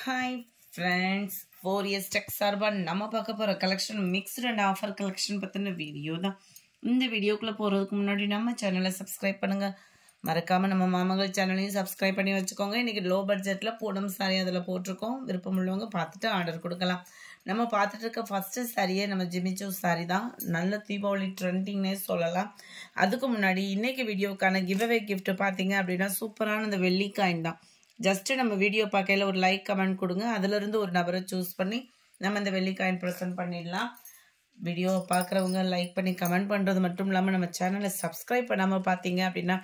Hi friends, 4 years tech சார்பா நம்ம பார்க்க போற collection mixed and offer collection பத்தின வீடியோ தான். இந்த வீடியோக்குள்ள போறதுக்கு முன்னாடி நம்ம சேனலை சப்ஸ்கிரைப் பண்ணுங்க. மறக்காம நம்ம மாமகள் சேனலையும் சப்ஸ்கிரைப் பண்ணி வச்சுக்கோங்க. இன்னைக்கு லோ பட்ஜெட்ல பூனம் சாரி அதில் போட்டிருக்கோம். விருப்பம் உள்ளவங்க பார்த்துட்டு ஆர்டர் கொடுக்கலாம். நம்ம பார்த்துட்டு இருக்க ஃபர்ஸ்ட் சாரியே நம்ம ஜிமிச்சோ சாரி தான். நல்ல தீபாவளி ட்ரெண்டிங்னே சொல்லலாம். அதுக்கு முன்னாடி இன்னைக்கு வீடியோக்கான கிவ்அவே கிஃப்ட் பார்த்தீங்க அப்படின்னா சூப்பரான இந்த வெள்ளி காயின் தான். ஜஸ்ட் நம்ம வீடியோ பார்க்கையில ஒரு லைக் கமெண்ட் கொடுங்க. அதுலேருந்து ஒரு நபரை சூஸ் பண்ணி நம்ம இந்த வெள்ளி காயின் ப்ரெசென்ட் பண்ணிடலாம். வீடியோ பார்க்குறவங்க லைக் பண்ணி கமெண்ட் பண்ணுறது மட்டும் இல்லாமல் நம்ம சேனலை சப்ஸ்கிரைப் பண்ணாமல் பார்த்தீங்க அப்படின்னா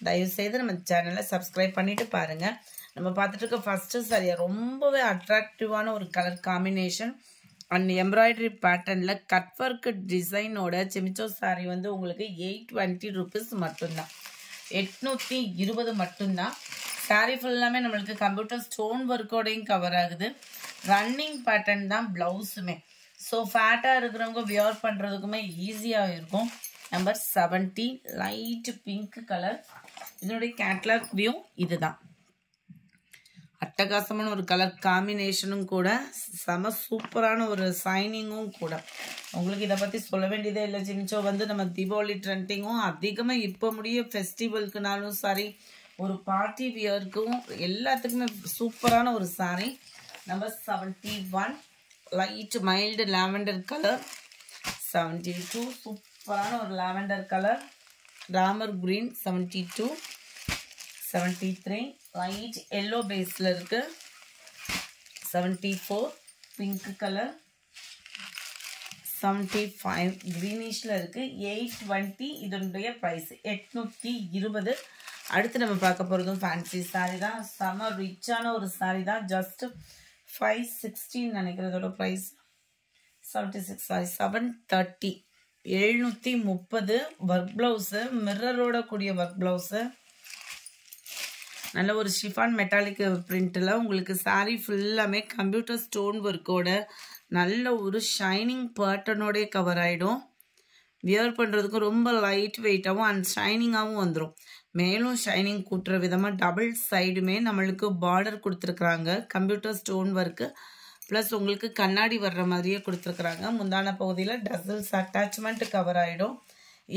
தயவுசெய்து நம்ம சேனலை சப்ஸ்கிரைப் பண்ணிட்டு பாருங்கள். நம்ம பார்த்துட்டு இருக்க ஃபர்ஸ்ட் சாரியை ரொம்பவே அட்ராக்டிவான ஒரு கலர் காம்பினேஷன் அண்ட் எம்ப்ராய்டரி பேட்டர்னில் கட் ஒர்க் டிசைனோட ஜிமிச்சோ சாரி வந்து உங்களுக்கு 820 rupees மட்டும்தான். 820 மட்டும்தான். சாரி ஃபுல்லாமே நம்மளுக்கு கம்ப்யூட்டர் ஸ்டோன் ஒர்க்கோடையும் கவர் ஆகுது. ரன்னிங் பேட்டர்ன் தான் பிளவுஸுமே. ஸோ ஃபேட்டாக இருக்கிறவங்க வியர் பண்ணுறதுக்குமே ஈஸியாக இருக்கும். Number 70 light pink colour. இதனுடைய கேட்லாக் வியூ இதுதான். அட்டகாசமான ஒரு கலர் காம்பினேஷனும் கூட, செம சூப்பரான ஒரு சைனிங்கும் கூட. உங்களுக்கு இதை பற்றி சொல்ல வேண்டியதே இல்லை. ஜிமிச்சோ வந்து நம்ம தீபாவளி ட்ரெண்டிங்கும் அதிகமாக இப்போ முடிய ஃபெஸ்டிவலுக்குனாலும் சரி, ஒரு பார்ட்டி வியருக்கும் எல்லாத்துக்குமே சூப்பரான ஒரு sorry. Number 71 light mild lavender colour. 72 சூப்பரான ஒரு lavender colour. Ramar green 72. 73 light yellow பேஸில் இருக்கு. 74 பிங்க் கலர். 75 கிரீனிஷில் இருக்கு. 820 இதனுடைய ப்ரைஸ் 820. அடுத்து நம்ம பார்க்க போகிறதும் ஃபேன்சி சாரி தான். செம ரிச்சான ஒரு சாரி தான். ஜஸ்ட் 516 நினைக்கிறதோட ப்ரைஸ் 76 சாரி 730. 730 ஒர்க் ப்ளவுஸு, மிரரோட கூடிய ஒர்க் ப்ளவுஸு. நல்ல ஒரு ஷிஃபான் மெட்டாலிக் பிரிண்டில் உங்களுக்கு சாரி ஃபுல்லாமே கம்ப்யூட்டர் ஸ்டோன் ஒர்க்கோட நல்ல ஒரு ஷைனிங் பேட்டர்னோடய கவர் ஆகிடும். வியர் பண்ணுறதுக்கு ரொம்ப லைட் வெயிட்டாகவும் அண்ட் ஷைனிங்காகவும் வந்துடும். மேலும் ஷைனிங் கூட்டுற விதமாக டபுள் சைடுமே நம்மளுக்கு பார்டர் கொடுத்துருக்குறாங்க. கம்ப்யூட்டர் ஸ்டோன் ஒர்க்கு ப்ளஸ் உங்களுக்கு கண்ணாடி வர்ற மாதிரியே கொடுத்துருக்குறாங்க. முந்தான பகுதியில் டசல்ஸ் அட்டாச்மெண்ட் கவர் ஆகிடும்.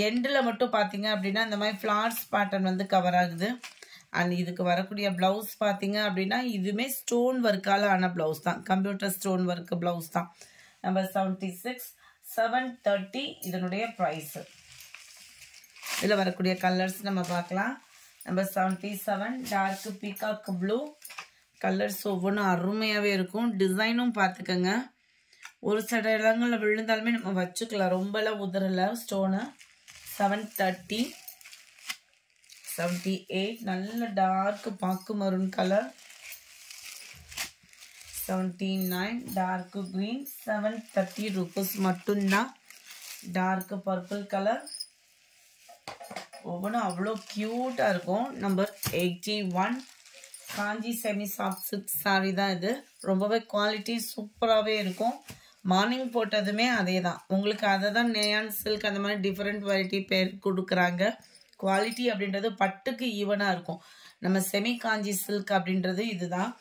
எண்டில் மட்டும் பார்த்தீங்க அப்படின்னா இந்த மாதிரி ஃப்ளார்ஸ் பேட்டர்ன் வந்து கவர் ஆகுது. அண்ட் இதுக்கு வரக்கூடிய ப்ளவுஸ் பார்த்தீங்க அப்படின்னா இதுவுமே ஸ்டோன் ஒர்க்கால் ஆன ப்ளவுஸ் தான். கம்ப்யூட்டர் ஸ்டோன் ஒர்க் ப்ளவுஸ் தான். நம்பர் 76 730 இதனுடைய ப்ரைஸு. இதில் வரக்கூடிய கலர்ஸ் நம்ம பார்க்கலாம். Number 77 dark peacock blue. Colours ஒவ்வொன்றும் அருமையாகவே இருக்கும். டிசைனும் பார்த்துக்கோங்க. ஒரு சில இடங்களில் விழுந்தாலுமே நம்ம வச்சுக்கலாம். ரொம்பலாம் உதறலை ஸ்டோனு. 730. 78 நல்ல டார்க் பாக்கு maroon colour. 79 dark green. 730 rupees மட்டும்தான். Dark purple colour. ஒவ்வொன்றும் அவ்வளோ க்யூட்டாக இருக்கும். Number 81 Kanchi semi soft silk sari தான் இது. ரொம்பவே குவாலிட்டி சூப்பராகவே இருக்கும். மார்னிங் போட்டதுமே அதே தான். உங்களுக்கு அதை தான் நேயான் சில்க் அந்த மாதிரி டிஃப்ரெண்ட் வெரைட்டி பேர் கொடுக்குறாங்க. குவாலிட்டி அப்படின்றது பட்டுக்கு ஈவனாக இருக்கும். நம்ம செமி காஞ்சி சில்க் அப்படின்றது இதுதான்.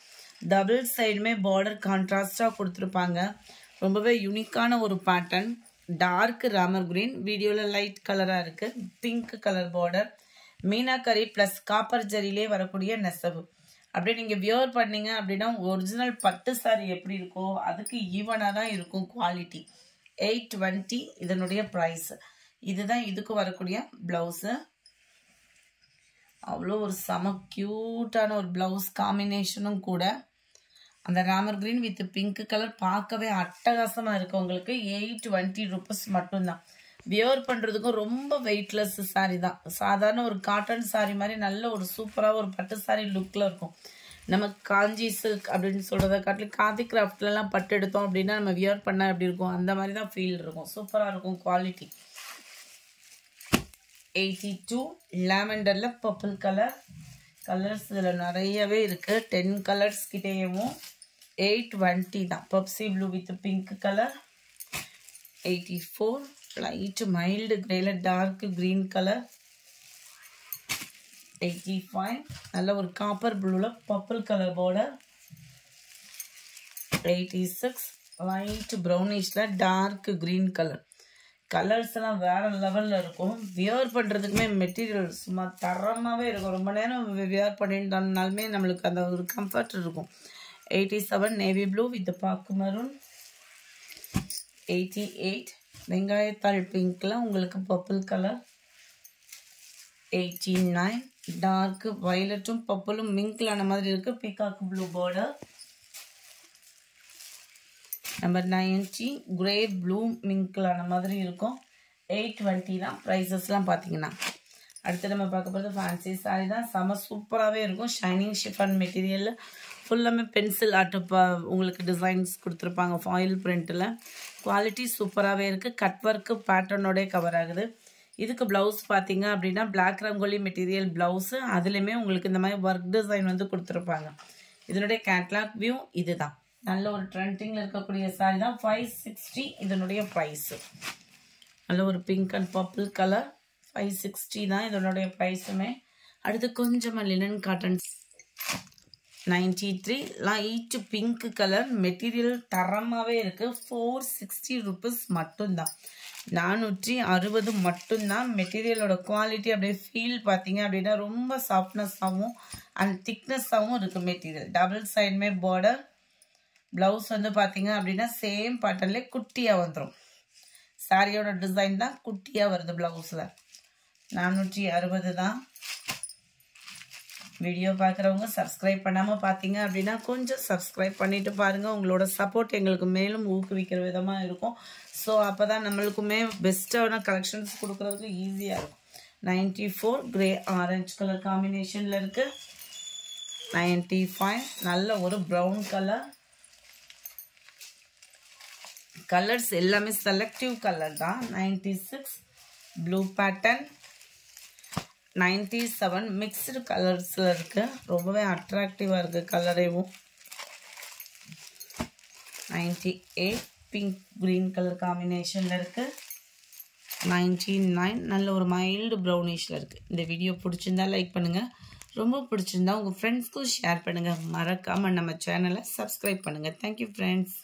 டபுள் சைடுமே பார்டர் கான்ட்ராஸ்டாக கொடுத்துருப்பாங்க. ரொம்பவே யூனிக்கான ஒரு பேட்டர்ன். டார்க் ராமர் கிரீன், வீடியோவில் லைட் கலராக இருக்குது. Pink colour border. Meenakari plus copper ஜரியிலே வரக்கூடிய நெசவு. அப்படியே நீங்கள் வியர் பண்ணீங்க அப்படின்னா ஒரிஜினல் பட்டு சாரி எப்படி இருக்கோ அதுக்கு ஈவனாக தான் இருக்கும் குவாலிட்டி. 820 இதனுடைய ப்ரைஸ். இதுதான் இதுக்கு வரக்கூடிய ப்ளவுஸு. அவ்வளோ ஒரு செம க்யூட்டான ஒரு ப்ளவுஸ் காம்பினேஷனும் கூட. அந்த Ramar green with pink colour பார்க்கவே அட்டகாசமாக இருக்குது. உங்களுக்கு 820 rupees மட்டும்தான். வியர் பண்ணுறதுக்கும் ரொம்ப வெயிட்லெஸ் சாரி தான். சாதாரண ஒரு காட்டன் சாரி மாதிரி நல்ல ஒரு சூப்பராக ஒரு பட்டு சாரி லுக்கில் இருக்கும். நம்ம காஞ்சி சில்க் அப்படின்னு சொல்கிறத காட்டிலும் காதி கிராஃப்ட்லலாம் பட்டு எடுத்தோம் அப்படின்னா நம்ம வியர் பண்ணால் எப்படி இருக்கும் அந்த மாதிரி தான் ஃபீல் இருக்கும். சூப்பராக இருக்கும் குவாலிட்டி. 82 லாவெண்டரில் பர்பிள் கலர். கலர்ஸ் இதில் நிறையவே இருக்குது. 10 கலர்ஸ் கிட்டேயும். 820 தான். Pepsi blue with pink colour. 84 light mild கிரேல டார்க் கிரீன் கலர். 85 நல்ல ஒரு காப்பர் ப்ளூவில் பர்பிள் கலர் பார்டர். 86 லைட் ப்ரௌனிஷ்ல டார்க் கிரீன் கலர். கலர்ஸ் எல்லாம் வேற லெவல்ல இருக்கும். வியர் பண்றதுக்குமே மெட்டீரியல் சும்மா தரமாவே இருக்கும். ரொம்ப நேரம் வியர் பண்ணிட்டோம்னாலுமே நம்மளுக்கு அந்த ஒரு கம்ஃபர்ட் இருக்கும். 87 நேவி ப்ளூ வித் பாக்கு மரூன். 88 வெங்காயத்தாள் பிங்க்ல உங்களுக்கு பர்பிள் கலர். 89 டார்க் வயலட்டும் பர்பிளும் மிங்க்லான மாதிரி இருக்கு. Peacock blue border. Number 90 grey blue மிங்க்லான மாதிரி இருக்கும். 820 தான் ப்ரைஸஸ்லாம் பார்த்தீங்கன்னா. அடுத்து நம்ம பார்க்க போகிறது ஃபேன்சி சாரி தான். செம சூப்பராகவே இருக்கும். ஷைனிங் ஷிஃபான் மெட்டீரியலில் ஃபுல்லாமே பென்சில் ஆர்ட் உங்களுக்கு டிசைன்ஸ் கொடுத்துருப்பாங்க ஃபாயில் பிரிண்ட்டில். குவாலிட்டி சூப்பராகவே இருக்குது. கட் ஒர்க்கு பேட்டர்னோடே கவர் ஆகுது. இதுக்கு ப்ளவுஸ் பார்த்தீங்க அப்படின்னா பிளாக் ரங்கோலி மெட்டீரியல் ப்ளவுஸு. அதுலேயுமே உங்களுக்கு இந்த மாதிரி ஒர்க் டிசைன் வந்து கொடுத்துருப்பாங்க. இதனுடைய கேட்லாக் வியூ இதுதான். நல்ல ஒரு ட்ரெண்டிங்கில் இருக்கக்கூடிய சாரி தான். 560 இதனுடைய ப்ரைஸு. நல்ல ஒரு பிங்க் அண்ட் பர்பிள் கலர். 560 தான் இதனுடைய ப்ரைஸுமே. அடுத்து கொஞ்சமாக linen cotton. 93 light pink colour material தரமாகவே இருக்குது. 460 ருபீஸ் மட்டும்தான். 460 மட்டும்தான். மெட்டீரியலோட குவாலிட்டி அப்படியே ஃபீல் பார்த்தீங்க அப்படின்னா ரொம்ப சாஃப்ட்னஸாகவும் அண்ட் திக்னஸாகவும் இருக்குது மெட்டீரியல். டபுள் சைடுமே பார்டர். ப்ளவுஸ் வந்து பார்த்தீங்க அப்படின்னா சேம் பேட்டர்ன்லேயே குட்டியாக வந்துடும். சாரியோட டிசைன் தான் குட்டியாக வருது ப்ளவுஸில். 460 தான். வீடியோ பார்க்குறவங்க சப்ஸ்கிரைப் பண்ணாமல் பார்த்தீங்க அப்படின்னா கொஞ்சம் சப்ஸ்கிரைப் பண்ணிட்டு பாருங்கள். உங்களோட சப்போர்ட் எங்களுக்கு மேலும் ஊக்குவிக்கிற விதமாக இருக்கும். ஸோ அப்போ தான் நம்மளுக்குமே பெஸ்ட்டான கலெக்ஷன்ஸ் கொடுக்குறதுக்கு ஈஸியாக இருக்கும். 94 கிரே ஆரஞ்சு கலர் காம்பினேஷனில் இருக்குது. 95 நல்ல ஒரு ப்ரௌன் கலர். கலர்ஸ் எல்லாமே செலக்டிவ் கலர் தான். 96 ப்ளூ பேட்டர்ன். 97 மிக்ஸ்டு கலர்ஸில் இருக்குது. ரொம்பவே அட்ராக்டிவாக இருக்குது கலரேவும். 98 பிங்க் க்ரீன் கலர் காம்பினேஷனில் இருக்குது. 99 நல்ல ஒரு மைல்டு ப்ரௌனிஷில் இருக்குது. இந்த வீடியோ பிடிச்சிருந்தா லைக் பண்ணுங்கள். ரொம்ப பிடிச்சிருந்தா உங்கள் ஃப்ரெண்ட்ஸ்க்கும் ஷேர் பண்ணுங்கள். மறக்காமல் நம்ம சேனலை சப்ஸ்கிரைப் பண்ணுங்கள். Thank you friends.